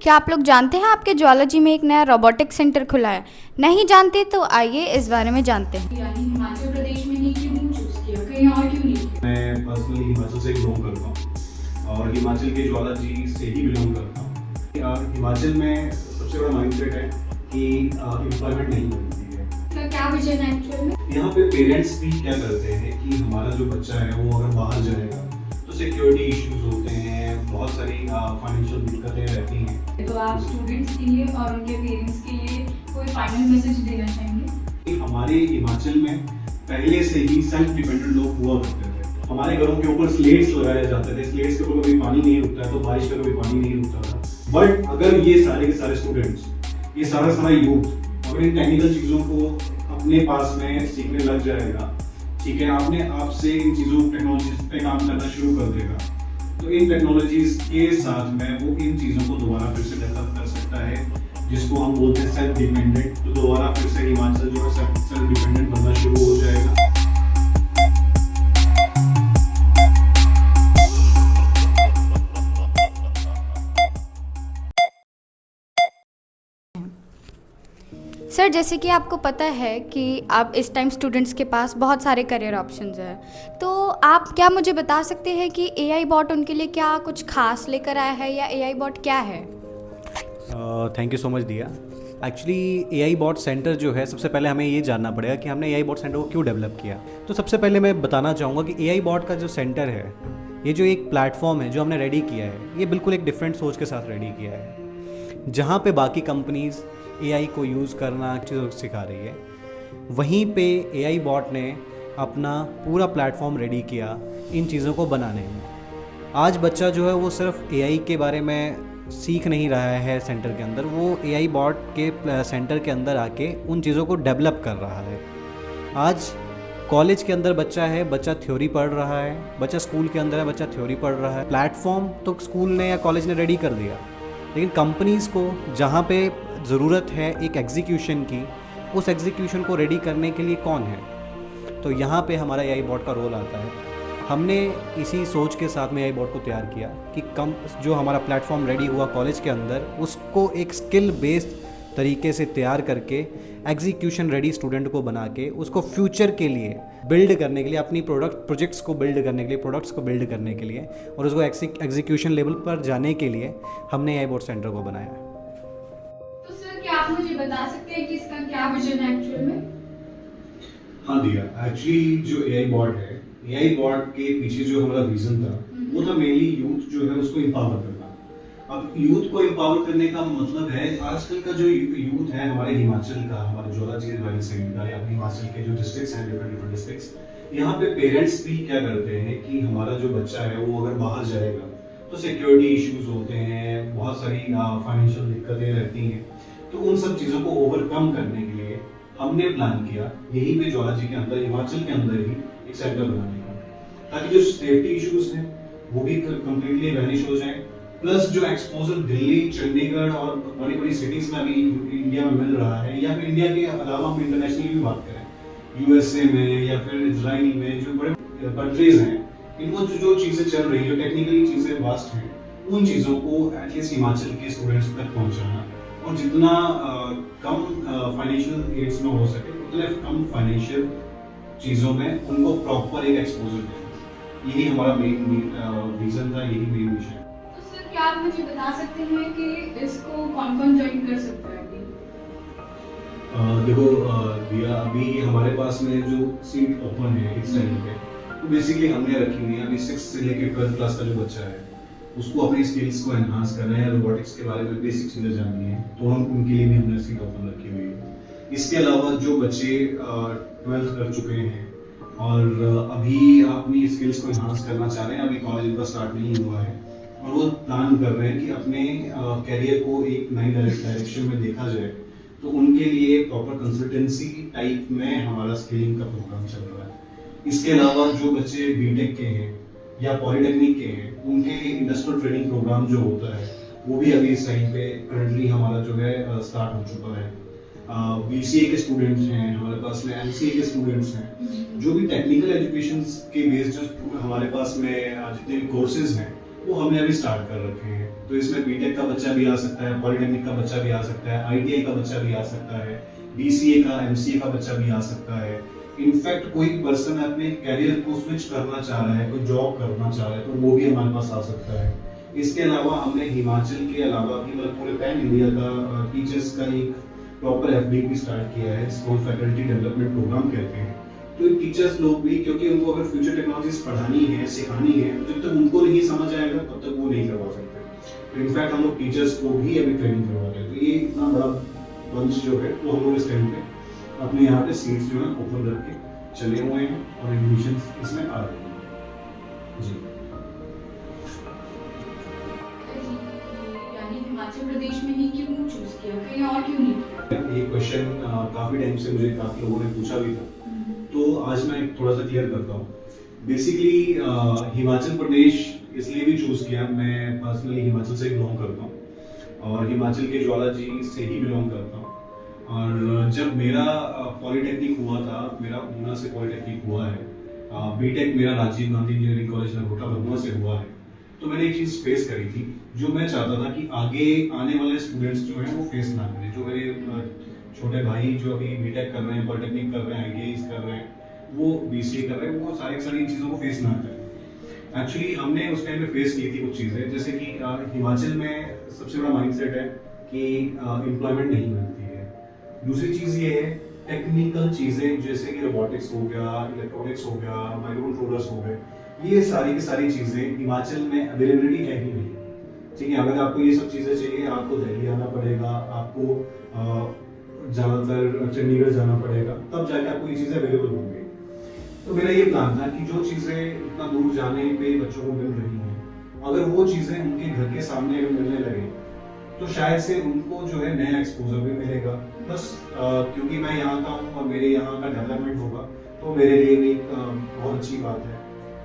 क्या आप लोग जानते हैं आपके ज्वालाजी में एक नया रोबोटिक सेंटर खुला है? नहीं जानते तो आइए इस बारे में जानते हैं। यानी हिमाचल प्रदेश में ही क्यों चूज किया, कहीं और क्यों नहीं किया? मैं पर्सनली हिमाचल से बिलोंग करता हूँ और हिमाचल के ज्वालाजी से ही बिलोंग करता हूँ। हिमाचल में सबसे बड़ा माइंडसेट है कि एम्प्लॉयमेंट नहीं मिलती है। इसका क्या विजन है एक्चुअल में? यहाँ पे पेरेंट्स भी क्या करते हैं कि हमारा जो बच्चा है वो अगर बाहर जाएगा तो सिक्योरिटी इश्यूज होते हैं, बहुत सारी फाइनेंशियल दिक्कतें रहती हैं। तो आप स्टूडेंट्स के लिए और उनके पेरेंट्स के लिए कोई फाइनल मैसेज देना चाहेंगे? हमारे हिमाचल में पहले से ही सेल्फ डिपेंडेंट लोग हुआ करते थे। हमारे घरों के ऊपर स्लेट्स लगाए जाते थे, स्लेट्स के ऊपर कभी पानी नहीं रुकता है तो बारिश का कभी पानी नहीं रुकता था। बट अगर ये सारे के सारे स्टूडेंट्स, ये सारा यूथ अगर इन टेक्निकल चीज़ों को अपने पास में सीखने लग जाएगा, ठीक है, अपने आप से इन चीज़ों टेक्नोलॉजीज पे काम करना शुरू कर देगा, तो इन टेक्नोलॉजीज के साथ में वो इन चीज़ों को दोबारा फिर से डेवलप कर सकता है, जिसको हम बोलते हैं सेल्फ डिपेंडेंट। तो दोबारा फिर से हिमाचल जो है सेल्फ डिपेंडेंट बनना शुरू हो जाएगा। सर, जैसे कि आपको पता है कि आप इस टाइम स्टूडेंट्स के पास बहुत सारे करियर ऑप्शंस हैं, तो आप क्या मुझे बता सकते हैं कि एआई बॉट उनके लिए क्या कुछ खास लेकर आया है या एआई बॉट क्या है? थैंक यू सो मच दिया। एक्चुअली एआई बॉट सेंटर जो है, सबसे पहले हमें ये जानना पड़ेगा कि हमने एआई बॉट सेंटर को क्यों डेवलप किया। तो सबसे पहले मैं बताना चाहूँगा कि एआई बॉट का जो सेंटर है, ये जो एक प्लेटफॉर्म है जो हमने रेडी किया है, ये बिल्कुल एक डिफरेंट सोच के साथ रेडी किया है। जहाँ पे बाकी कंपनीज़ एआई को यूज़ करना चीज़ों सिखा रही है, वहीं पे एआई बॉट ने अपना पूरा प्लेटफॉर्म रेडी किया इन चीज़ों को बनाने में। आज बच्चा जो है वो सिर्फ एआई के बारे में सीख नहीं रहा है सेंटर के अंदर, वो एआई बॉट के सेंटर के अंदर आके उन चीज़ों को डेवलप कर रहा है। आज कॉलेज के अंदर बच्चा है, बच्चा थ्योरी पढ़ रहा है, बच्चा स्कूल के अंदर है, बच्चा थ्योरी पढ़ रहा है। प्लेटफॉर्म तो स्कूल ने या कॉलेज ने रेडी कर दिया, लेकिन कंपनीज़ को जहाँ पे ज़रूरत है एक एग्जीक्यूशन की, उस एग्जीक्यूशन को रेडी करने के लिए कौन है? तो यहाँ पे हमारा एआई बॉट का रोल आता है। हमने इसी सोच के साथ में एआई बॉट को तैयार किया कि जो हमारा प्लेटफॉर्म रेडी हुआ कॉलेज के अंदर, उसको एक स्किल बेस्ड तरीके से तैयार करके एग्जीक्यूशन रेडी स्टूडेंट को बना के उसको फ्यूचर के लिए बिल्ड करने के लिए, अपनी प्रोजेक्ट्स को बिल्ड करने के लिए, प्रोडक्ट्स को बिल्ड करने के लिए और उसको एग्जीक्यूशन लेवल पर जाने के लिए हमने एआई बॉट सेंटर को बनाया है। तो सर, क्या आप मुझे बता सकते हैं कि इसका क्या विजन है एक्चुअल में? हाँ दिया, एक्चुअली जो एआई बॉट है, एआई बॉट के पीछे जो हमारा विजन था वो था मेनली यूथ जो है उसको एम्पावर करना। अब यूथ को एम्पावर करने का मतलब है, आजकल का जो यूथ है हमारे हिमाचल का, हमारे ज्वालाजी वाली साइड का या हिमाचल के जो डिस्ट्रिक्ट्स हैं, डिफरेंट डिस्ट्रिक्ट्स, यहाँ पे पेरेंट्स भी क्या करते हैं कि हमारा जो बच्चा है वो अगर बाहर जाएगा तो सिक्योरिटी इश्यूज होते हैं, बहुत सारी फाइनेंशियल दिक्कतें रहती हैं। तो उन सब चीज़ों को ओवरकम करने के लिए हमने प्लान किया यहीं पे ज्वालाजी के अंदर, हिमाचल के अंदर ही एक सेंटर बनाने का, ताकि जो सेफ्टी इश्यूज हैं वो भी कंप्लीटली वैनिश हो जाए, प्लस जो एक्सपोजर दिल्ली, चंडीगढ़ और बड़ी बड़ी सिटीज में अभी इंडिया में मिल रहा है, या फिर इंडिया के अलावा हम इंटरनेशनली भी बात करें, यूएसए में या फिर इजराइल में, जो बड़े कंट्रीज हैं, इनको जो चीज़ें चल रही है, जो टेक्निकली चीज़ें वास्ट हैं, उन चीज़ों को एटलीस्ट हिमाचल के स्टूडेंट्स तक पहुँचाना, और जितना कम फाइनेंशियल एड्स में हो सके उतने कम फाइनेंशियल चीज़ों में उनको प्रॉपर एक एक्सपोजर देना, यही हमारा मेन रीज़न था, यही मेन विषय। तो सर, क्या आप मुझे बता सकते हैं कि इसको कौन-कौन ज्वाइन कर सकता है अभी? देखो दिया, अभी हमारे पास में जो सीट ओपन है इस टाइम पे, तो बेसिकली हमने रखी हुई है अभी 6 से लेकर 12 क्लास का जो बच्चा है उसको अपनी स्किल्स को एनहांस करना है, रोबोटिक्स के बारे में बेसिक चीज़ें जाननी है, तो हम उनके लिए भी हमने सीट ओपन रखी हुई है। इसके अलावा जो बच्चे 12th कर चुके हैं और अभी अपनी स्किल्स को एनहांस करना चाह रहे हैं, अभी कॉलेज उनका स्टार्ट नहीं हुआ है और वो प्लान कर रहे हैं कि अपने कैरियर को एक नई डायरेक्शन में देखा जाए, तो उनके लिए प्रॉपर कंसल्टेंसी टाइप में हमारा स्किलिंग का प्रोग्राम चल रहा है। इसके अलावा जो बच्चे बीटेक के हैं या पॉलिटेक्निक के हैं, उनके लिए इंडस्ट्रियल ट्रेनिंग प्रोग्राम जो होता है वो भी अभी इस टाइम पे करंटली हमारा जो है स्टार्ट हो चुका है। बीसीए के स्टूडेंट्स हैं हमारे पास में, एमसीए के स्टूडेंट्स हैं, जो भी टेक्निकल एजुकेशन के बेस्ड जो हमारे पास में जितने भी कोर्सेज हैं वो हमने अभी स्टार्ट कर रखे हैं। तो इसमें बीटेक का बच्चा भी आ सकता है, पॉलिटेक्निक का बच्चा भी आ सकता है, आईटीआई का बच्चा भी आ सकता है, बीसीए का, एमसीए का बच्चा भी आ सकता है। इनफैक्ट कोई पर्सन अपने कैरियर को स्विच करना चाह रहा है, कोई जॉब करना चाह रहा है, तो वो भी हमारे पास आ सकता है। इसके अलावा हमने हिमाचल के अलावा भी मतलब पूरे पैन इंडिया का टीचर्स का एक प्रॉपर एफडी भी स्टार्ट किया है, इसको फैकल्टी डेवलपमेंट प्रोग्राम कहते हैं। तो टीचर्स लोग भी, क्योंकि उनको अगर फ्यूचर टेक्नोलॉजीज पढ़ानी है, सिखानी है, तो जब तक उनको नहीं समझ आएगा तब तक वो नहीं करवा सकते। तो इनफैक्ट हम लोग टीचर्स को भी अभी ट्रेनिंग करवा रहे हैं। तो ये इतना बड़ा बंच जो है वो हम लोग इस टाइम पे अपने यहाँ पे सीट्स जो है ओपन करके चले हुए हैं और एडमिशन इसमें आ रहे हैं जी। यानी हिमाचल प्रदेश में ही क्यों चूज किया, कहीं और क्यों नहीं किया? ये क्वेश्चन काफी टाइम से मुझे काफी लोगों ने पूछा भी था, तो आज मैं थोड़ा सा क्लियर करता हूँ। बेसिकली हिमाचल प्रदेश इसलिए भी चूज किया, मैं पर्सनली हिमाचल से बिलोंग करता हूँ और हिमाचल के ज्वाला जी से ही बिलोंग करता हूँ। और जब मेरा पॉलिटेक्निक हुआ था, मेरा ऊना से पॉलिटेक्निक हुआ है, बीटेक मेरा राजीव गांधी इंजीनियरिंग कॉलेज नगरोटा बरगुआ से हुआ है, तो मैंने एक चीज़ फेस करी थी जो मैं चाहता था कि आगे आने वाले स्टूडेंट्स जो हैं वो फेस ना करें। जो मेरे छोटे भाई जो अभी बीटेक कर रहे हैं, पॉलिटेक्निक कर रहे हैं, आईटीआई कर रहे हैं, वो बीसीए कर रहे हैं, वो सारी चीज़ों को फेस ना करें। एक्चुअली हमने उस टाइम पे फेस की थी कुछ चीज़ें, जैसे कि हिमाचल में सबसे बड़ा माइंडसेट है कि एम्प्लॉयमेंट नहीं मिलती है। दूसरी चीज़ ये है टेक्निकल चीज़ें, जैसे कि रोबोटिक्स हो गया, इलेक्ट्रॉनिक्स हो गया, माइक्रो कंट्रोलर्स हो गए, ये सारी की सारी चीज़ें हिमाचल में अवेलेबिलिटी है ही नहीं। ठीक है, अगर आपको ये सब चीज़ें चाहिए आपको दिल्ली आना पड़ेगा, आपको ज़्यादातर चंडीगढ़ जाना पड़ेगा, तब जाके आपको ये चीज़ें अवेलेबल होंगी। तो मेरा ये प्लान था कि जो चीज़ें इतना दूर जाने पे बच्चों को मिल रही हैं, अगर वो चीज़ें उनके घर के सामने अगर मिलने लगे तो शायद से उनको जो है नया एक्सपोजर भी मिलेगा। बस क्योंकि मैं यहाँ का हूँ और मेरे यहाँ का डेवलपमेंट होगा तो मेरे लिए भी बहुत अच्छी बात है।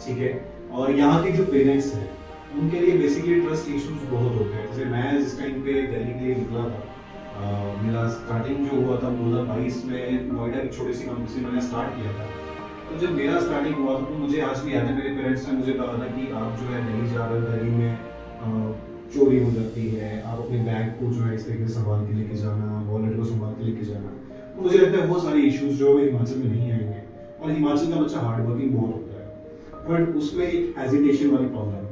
ठीक है, और यहाँ के जो पेरेंट्स हैं उनके लिए बेसिकली ट्रस्ट इश्यूज बहुत होते हैं। जैसे मैं जिस टाइम पे दिल्ली के लिए निकला था, मेरा स्टार्टिंग जो हुआ था 2022 में नोएडा की छोटी सी कंपनी से मैंने स्टार्ट किया था। तो जब मेरा स्टार्टिंग हुआ था तो मुझे आज भी याद है, मेरे पेरेंट्स ने मुझे कहा था कि आप जो है दिल्ली जा रहे हो, दिल्ली में चोरी हो जाती है, आप अपने बैग को जो है इस तरीके से संभाल के लेके जाना, वॉलेट को संभाल के लेके जाना। तो मुझे लगता है वो सारे इश्यूज जो है हिमाचल में नहीं आएंगे, और हिमाचल का बच्चा हार्ड वर्किंग बहुत होता है, बट उसमें एक हेजिटेशन वाली प्रॉब्लम है।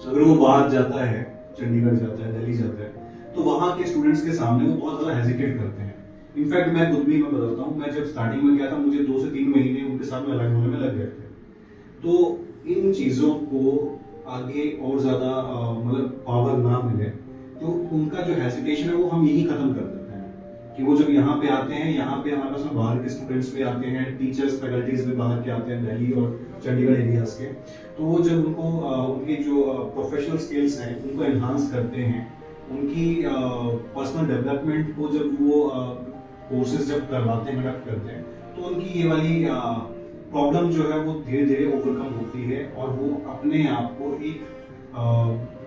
अगर वो बाहर जाता है, चंडीगढ़ जाता है, दिल्ली जाता है, तो वहाँ के स्टूडेंट्स के सामने वो बहुत ज़्यादा हेजिटेट करते हैं। इनफैक्ट मैं खुद भी बताता हूँ, मैं जब स्टार्टिंग में गया था मुझे 2 से 3 महीने उनके साथ में अलग होने में लग गए थे। तो इन चीज़ों को आगे और ज़्यादा मतलब पावर ना मिले, तो उनका जो हेजिटेशन है वो हम यही खत्म कर देते हैं कि वो जब यहाँ पे आते हैं, यहाँ पे हमारे पास में बाहर के स्टूडेंट्स भी आते हैं, टीचर्स फैकल्टीज भी बाहर के आते हैं, दिल्ली और चंडीगढ़ एरियाज के। तो वो जब उनको उनकी जो प्रोफेशनल स्किल्स हैं उनको एनहांस करते हैं, उनकी पर्सनल डेवलपमेंट को जब वो कोर्सेज जब करवाते हैं, कंडक्ट करते हैं, तो उनकी ये वाली प्रॉब्लम जो है वो धीरे धीरे ओवरकम होती है और वो अपने आप को एक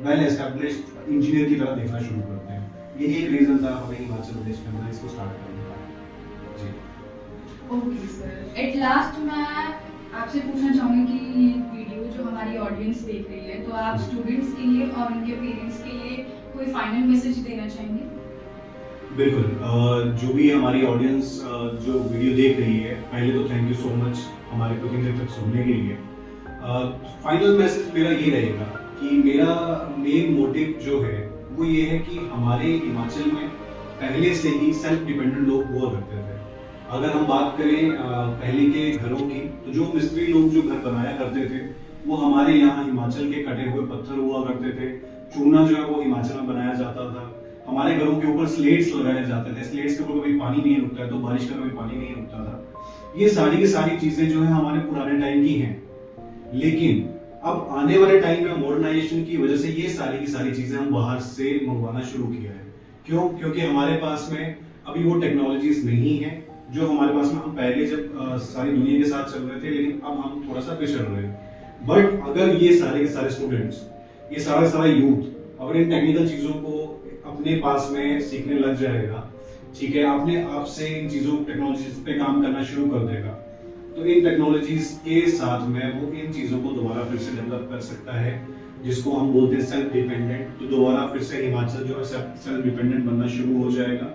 वेल एस्टैब्लिश्ड इंजीनियर की तरह देखना शुरू करते हैं। यही एक रीजन था हमें हिमाचल प्रदेश के अंदर इसको स्टार्ट करने का। जी ओके सर, एट लास्ट मैं आपसे पूछना चाहूँगी कि ये वीडियो जो हमारी ऑडियंस देख रही है, तो आप स्टूडेंट्स के लिए और उनके पेरेंट्स के लिए कोई फाइनल मैसेज देना चाहेंगे? बिल्कुल, जो भी हमारी ऑडियंस जो वीडियो देख रही है, पहले तो थैंक यू सो मच हमारे कुकिंग तक सुनने के लिए। फाइनल मैसेज मेरा ये रहेगा कि मेरा मेन मोटिव जो है वो ये है कि हमारे हिमाचल में पहले से ही सेल्फ डिपेंडेंट लोग हुआ करते थे। अगर हम बात करें पहले के घरों की, तो जो मिस्त्री लोग जो घर बनाया करते थे वो हमारे यहाँ हिमाचल के कटे हुए पत्थर हुआ करते थे। चूना जो है वो हिमाचल में बनाया जाता था। हमारे घरों के ऊपर स्लेट्स लगाए जाते थे, स्लेट्स के ऊपर कभी पानी नहीं रुकता है, तो बारिश का कभी पानी नहीं रुकता था। ये सारी की सारी चीजें जो है हमारे पुराने टाइम की हैं, लेकिन अब आने वाले टाइम में मॉडर्नाइजेशन की वजह से ये सारी की सारी चीजें हम बाहर से मंगवाना शुरू किया है। क्यों? क्योंकि हमारे पास में अभी वो टेक्नोलॉजीज नहीं है जो हमारे पास में हम पहले जब सारी दुनिया के साथ चल रहे थे, लेकिन अब हम थोड़ा सा पिछड़ रहे हैं। बट अगर ये सारे के सारे स्टूडेंट्स, ये सारा यूथ अगर इन टेक्निकल चीजों को अपने पास में सीखने लग जाएगा, ठीक है, अपने आप से इन चीजों टेक्नोलॉजीज पे काम करना शुरू कर देगा, तो इन टेक्नोलॉजीज के साथ में वो इन चीजों को दोबारा फिर से डेवलप कर सकता है। जिसको हम बोलते हैं सेल्फ डिपेंडेंट, तो दोबारा फिर से हिमाचल जो है सेल्फ डिपेंडेंट बनना शुरू हो जाएगा।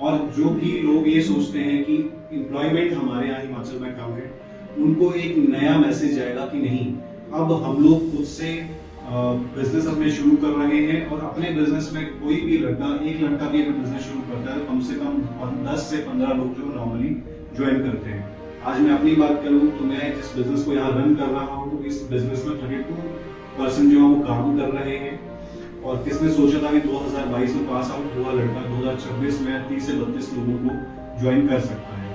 और जो भी लोग ये सोचते हैं कि एम्प्लॉयमेंट हमारे यहाँ हिमाचल में कम है, उनको एक नया मैसेज आएगा कि नहीं, अब हम लोग खुद से बिजनेस अपने शुरू कर रहे हैं। और अपने बिजनेस में कोई भी लड़का, एक लड़का भी अगर बिजनेस शुरू करता है तो कम से कम 10 से 15 लोग जो नॉर्मली ज्वाइन करते हैं। आज मैं अपनी बात करूं तो मैं जिस बिजनेस को यहाँ रन कर रहा हूँ, तो इस बिजनेस में 32% जो है वो काम कर रहे हैं। और किसने सोचा था कि 2022 में पास आउट हुआ लड़का 2026 में 30 से 32 लोगों को ज्वाइन कर सकता है।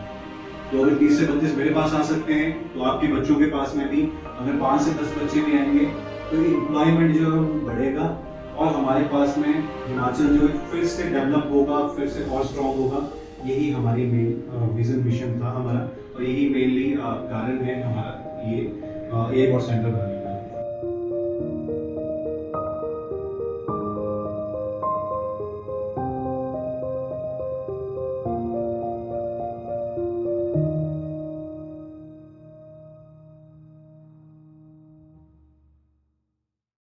तो अगर 30 से 32 मेरे पास आ सकते हैं, तो आपके बच्चों के पास में भी अगर 5 से 10 बच्चे भी आएंगे तो एम्प्लॉयमेंट जो है वो बढ़ेगा और हमारे पास में हिमाचल जो है फिर से डेवलप होगा, फिर से और स्ट्रॉन्ग होगा। यही हमारी मेन विजन मिशन था हमारा, और यही मेनली कारण है हमारा ये एआई बॉट सेंटर बनाने